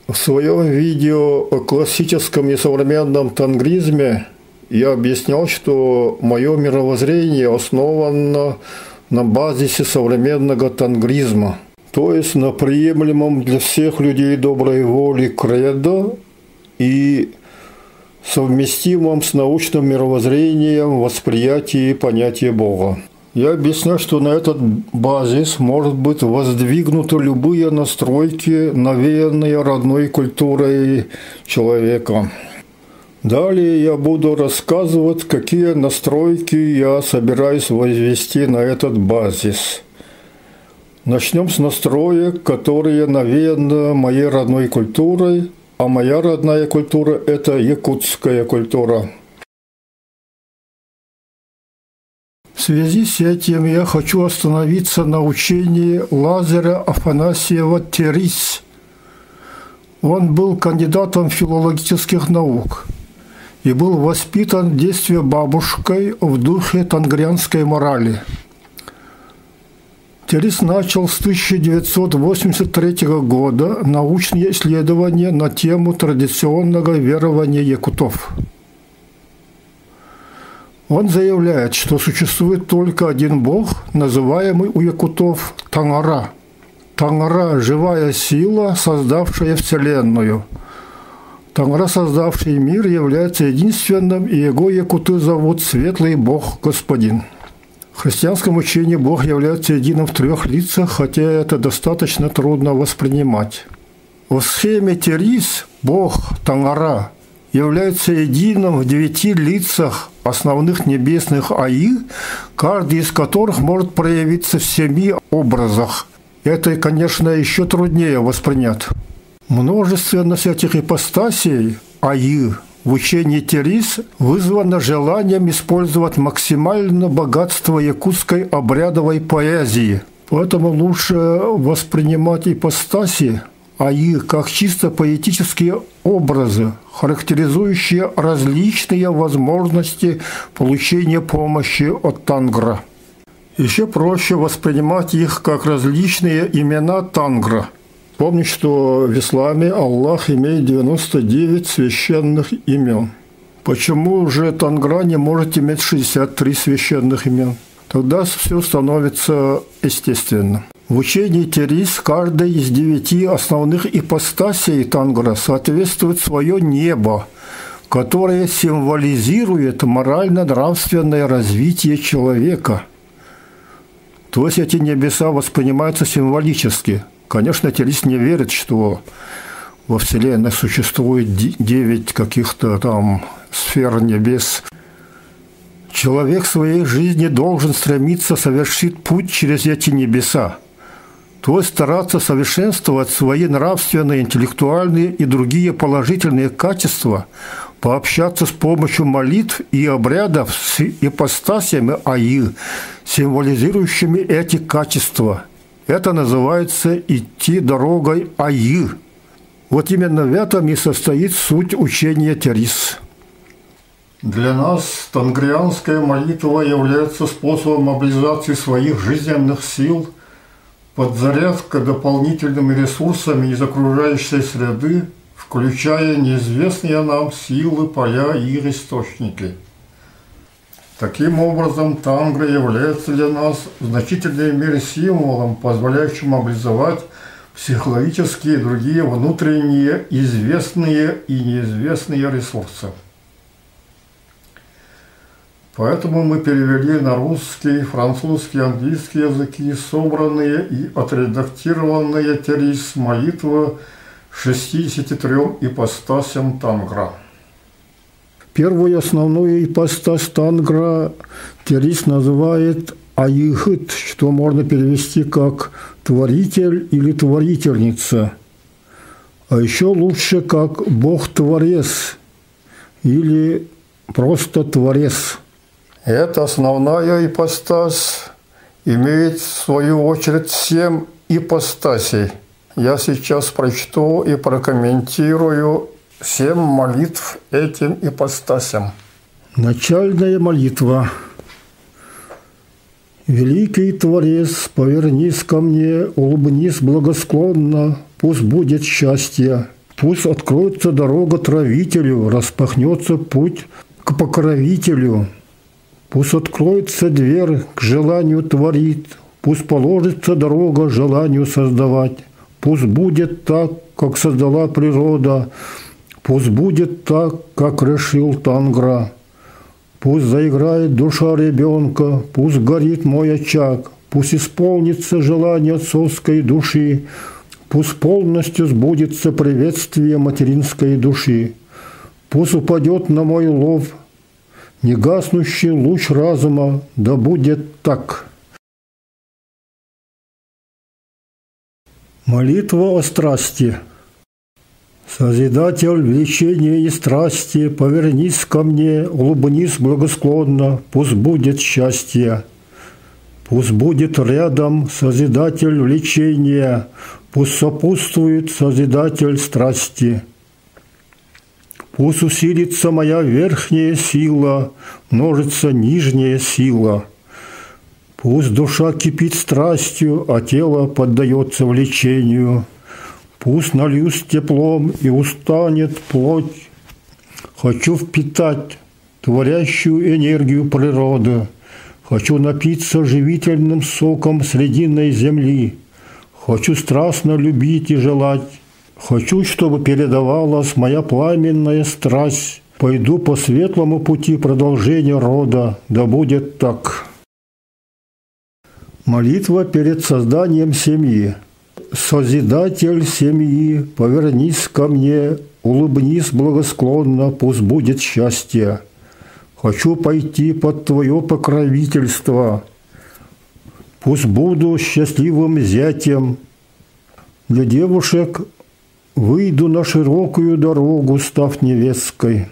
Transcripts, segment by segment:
В своем видео о классическом и современном тангризме я объяснял, что мое мировоззрение основано на базисе современного тангризма, то есть на приемлемом для всех людей доброй воли кредо и совместимом с научным мировоззрением восприятии понятия Бога. Я объясняю, что на этот базис может быть воздвигнуты любые настройки, навеянные родной культурой человека. Далее я буду рассказывать, какие настройки я собираюсь возвести на этот базис. Начнем с настроек, которые навеяны моей родной культурой, а моя родная культура – это якутская культура. В связи с этим я хочу остановиться на учении Лазаря Афанасьева Терис. Он был кандидатом филологических наук и был воспитан в детстве бабушкой в духе тангрянской морали. Терис начал с 1983 года научные исследования на тему традиционного верования якутов. Он заявляет, что существует только один бог, называемый у якутов Тангара. Тангара – живая сила, создавшая Вселенную. Тангара, создавший мир, является единственным, и его якуты зовут Светлый Бог Господин. В христианском учении Бог является единым в трех лицах, хотя это достаточно трудно воспринимать. В схеме Терис Бог Тангара является единым в 9 лицах основных небесных аи, каждый из которых может проявиться в 7 образах. Это, конечно, еще труднее воспринять. Множественность этих ипостасей аи в учении Терис вызвано желанием использовать максимально богатство якутской обрядовой поэзии. Поэтому лучше воспринимать ипостаси аи как чисто поэтические образы, характеризующие различные возможности получения помощи от Тангра. Еще проще воспринимать их как различные имена Тангра. Помните, что в исламе Аллах имеет 99 священных имен. Почему же Тангра не может иметь 63 священных имен? Тогда все становится естественным. В учении Терис каждой из 9 основных ипостасей Тангра соответствует свое небо, которое символизирует морально-нравственное развитие человека. То есть эти небеса воспринимаются символически. Конечно, Терис не верит, что во Вселенной существует 9 каких-то там сфер небес. Человек в своей жизни должен стремиться совершить путь через эти небеса, то есть стараться совершенствовать свои нравственные, интеллектуальные и другие положительные качества, пообщаться с помощью молитв и обрядов с ипостасями аи, символизирующими эти качества. Это называется «идти дорогой аи». Вот именно в этом и состоит суть учения Терис. Для нас тангрианская молитва является способом мобилизации своих жизненных сил, подзарядка дополнительными ресурсами из окружающей среды, включая неизвестные нам силы, поля и источники. Таким образом, тангра является для нас в значительной мере символом, позволяющим мобилизовать психологические и другие внутренние известные и неизвестные ресурсы. Поэтому мы перевели на русский, французский, английский языки собранные и отредактированные Терис молитвы 63 ипостасям Тангра. Первую основную ипостась Тангра Терис называет Аихыт, что можно перевести как «творитель» или «творительница», а еще лучше как «бог-творец» или просто «творец». Эта основная ипостась имеет, в свою очередь, 7 ипостасей. Я сейчас прочту и прокомментирую 7 молитв этим ипостасям. Начальная молитва. «Великий Творец, повернись ко мне, улыбнись благосклонно, пусть будет счастье. Пусть откроется дорога травителю, распахнется путь к покровителю. Пусть откроется дверь к желанию творить, пусть положится дорога желанию создавать. Пусть будет так, как создала природа, пусть будет так, как решил Тангра. Пусть заиграет душа ребенка, пусть горит мой очаг, пусть исполнится желание отцовской души, пусть полностью сбудется приветствие материнской души. Пусть упадет на мой лов негаснущий луч разума, да будет так. Молитва о страсти. Созидатель влечения и страсти, повернись ко мне, улыбнись благосклонно, пусть будет счастье. Пусть будет рядом Созидатель влечения, пусть сопутствует Созидатель страсти. Пусть усилится моя верхняя сила, множится нижняя сила. Пусть душа кипит страстью, а тело поддается влечению. Пусть нальюсь теплом и устанет плоть. Хочу впитать творящую энергию природы. Хочу напиться живительным соком срединной земли. Хочу страстно любить и желать. Хочу, чтобы передавалась моя пламенная страсть. Пойду по светлому пути продолжения рода, да будет так. Молитва перед созданием семьи. Созидатель семьи, повернись ко мне, улыбнись благосклонно, пусть будет счастье. Хочу пойти под твое покровительство. Пусть буду счастливым зятем. Для девушек выйду на широкую дорогу, став невесткой.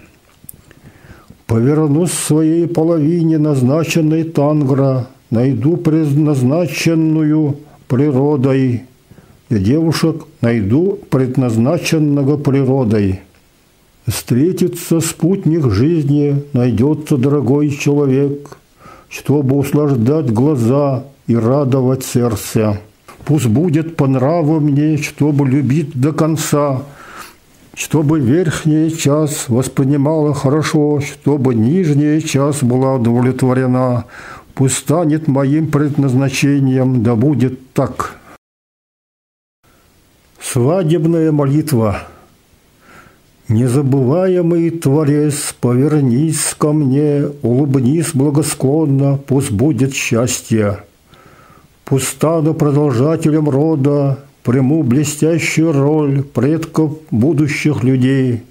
Повернусь в своей половине назначенной Тангра, найду предназначенную природой. Для девушек найду предназначенного природой. Встретится спутник жизни, найдется дорогой человек, чтобы услаждать глаза и радовать сердце. Пусть будет по нраву мне, чтобы любить до конца, чтобы верхняя часть воспринимала хорошо, чтобы нижняя часть была удовлетворена. Пусть станет моим предназначением, да будет так. Свадебная молитва. Незабываемый Творец, повернись ко мне, улыбнись благосклонно, пусть будет счастье. Пусть стану продолжателем рода, приму блестящую роль предков будущих людей.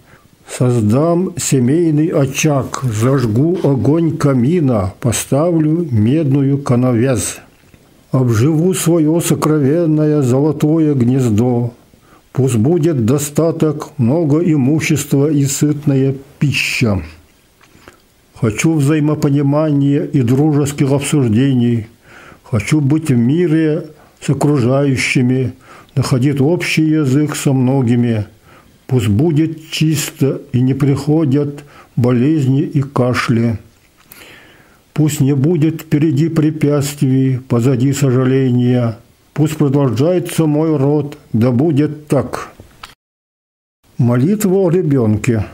Создам семейный очаг, зажгу огонь камина, поставлю медную коновязь. Обживу свое сокровенное золотое гнездо. Пусть будет достаток, много имущества и сытная пища. Хочу взаимопонимания и дружеских обсуждений. Хочу быть в мире с окружающими, находить общий язык со многими. Пусть будет чисто и не приходят болезни и кашли. Пусть не будет впереди препятствий, позади сожаления. Пусть продолжается мой род, да будет так. Молитва о ребенке.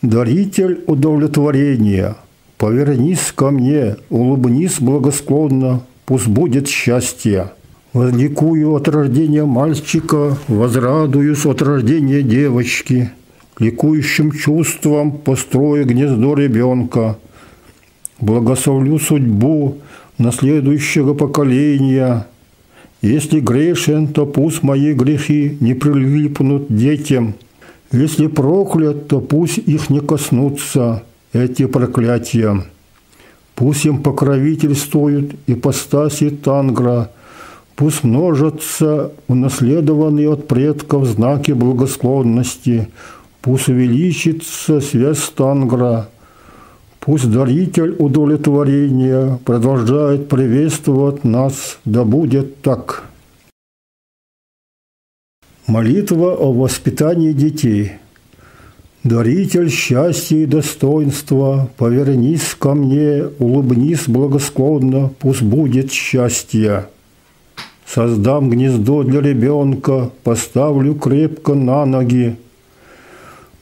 Даритель удовлетворения, повернись ко мне, улыбнись благосклонно, пусть будет счастье. Возликую от рождения мальчика, возрадуюсь от рождения девочки. Ликующим чувством построю гнездо ребенка. Благословлю судьбу наследующего поколения. Если грешен, то пусть мои грехи не прилипнут детям. Если проклят, то пусть их не коснутся, эти проклятия. Пусть им покровительствуют ипостаси Тангра, пусть множатся унаследованные от предков знаки благосклонности, пусть увеличится связь Тангра, пусть даритель удовлетворения продолжает приветствовать нас, да будет так. Молитва о воспитании детей. Даритель счастья и достоинства, повернись ко мне, улыбнись благосклонно, пусть будет счастье. Создам гнездо для ребенка, поставлю крепко на ноги.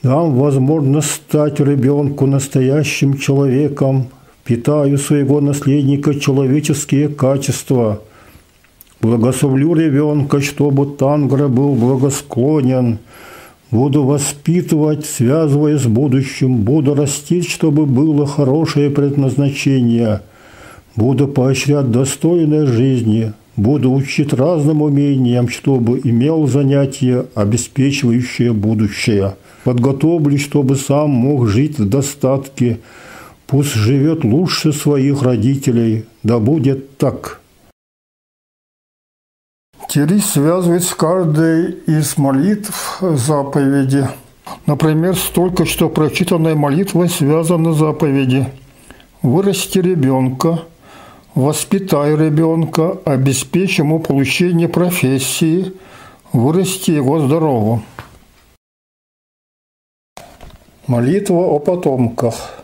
Дам возможность стать ребенку настоящим человеком, питаю своего наследника человеческие качества. Благословлю ребенка, чтобы Тангра был благосклонен. Буду воспитывать, связывая с будущим. Буду растить, чтобы было хорошее предназначение. Буду поощрять достойной жизни. Буду учить разным умениям, чтобы имел занятия, обеспечивающие будущее. Подготовлю, чтобы сам мог жить в достатке. Пусть живет лучше своих родителей. Да будет так. Терис связывает с каждой из молитв заповеди. Например, с только что прочитанной молитвой связаны заповеди. Вырасти ребенка, воспитай ребенка, обеспечь ему получение профессии, вырасти его здоровым. Молитва о потомках.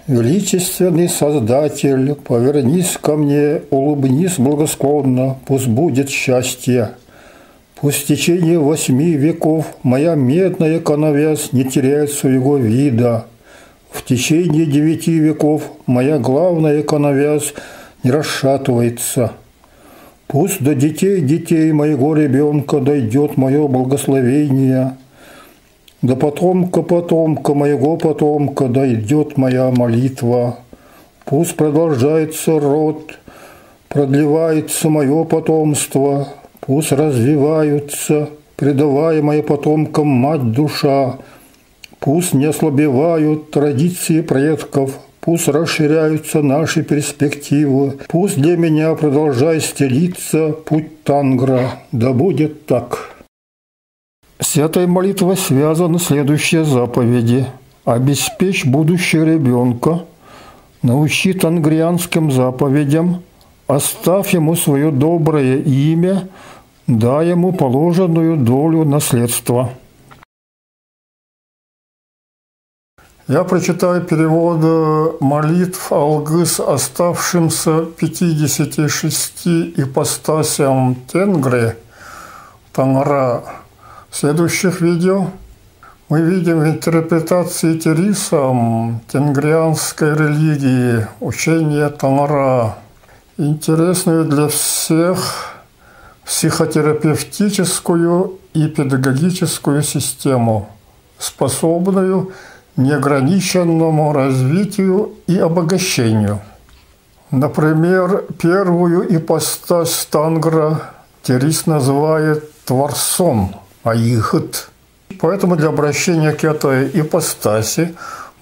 Величественный Создатель, повернись ко мне, улыбнись благосклонно, пусть будет счастье. Пусть в течение 8 веков моя медная коновяз не теряет своего вида. В течение 9 веков моя главная коновяз не расшатывается. Пусть до детей моего ребенка дойдет мое благословение. До потомка моего потомка дойдет моя молитва. Пусть продолжается род, продлевается мое потомство. Пусть развиваются, предаваемая потомкам мать душа. Пусть не ослабевают традиции предков. Пусть расширяются наши перспективы. Пусть для меня продолжает стелиться путь Тангра. Да будет так. С этой молитвой связаны следующие заповеди. Обеспечь будущее ребенка, научи тангрианским заповедям, оставь ему свое доброе имя, дай ему положенную долю наследства. Я прочитаю перевод молитв Алгыс оставшимся 56 ипостасям Тенгри, Тангра. В следующих видео мы видим в интерпретации Терисом тенгрианской религии, учения Тангра, интересную для всех психотерапевтическую и педагогическую систему, способную неограниченному развитию и обогащению. Например, первую ипостась Тангра Терис называет Творцом, Аихот. Поэтому для обращения к этой ипостаси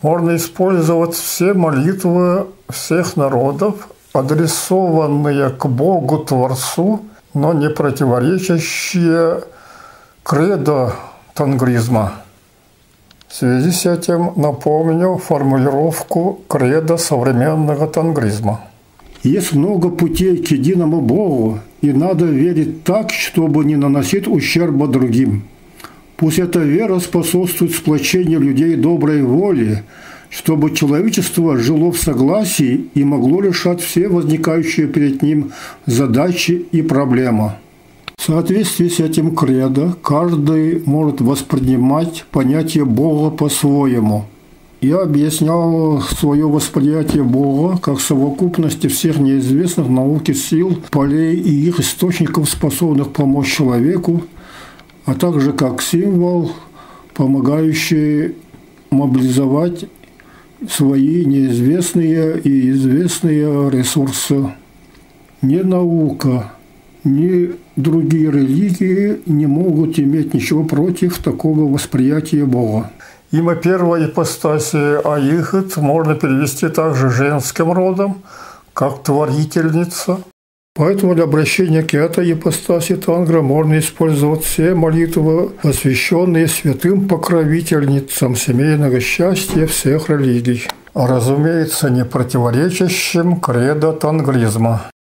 можно использовать все молитвы всех народов, адресованные к Богу-Творцу, но не противоречащие кредо тангризма. В связи с этим напомню формулировку кредо современного тангризма. Есть много путей к единому Богу, и надо верить так, чтобы не наносить ущерба другим. Пусть эта вера способствует сплочению людей доброй воли, чтобы человечество жило в согласии и могло решать все возникающие перед ним задачи и проблемы. В соответствии с этим кредо каждый может воспринимать понятие Бога по-своему. Я объяснял свое восприятие Бога как совокупности всех неизвестных науке сил, полей и их источников, способных помочь человеку, а также как символ, помогающий мобилизовать свои неизвестные и известные ресурсы. Ни наука, ни другие религии не могут иметь ничего против такого восприятия Бога. Имя первой ипостаси Аихот можно перевести также женским родом, как творительница. Поэтому для обращения к этой ипостаси Тангра можно использовать все молитвы, посвященные святым покровительницам семейного счастья всех религий, а разумеется, не противоречащим кредо тангризма.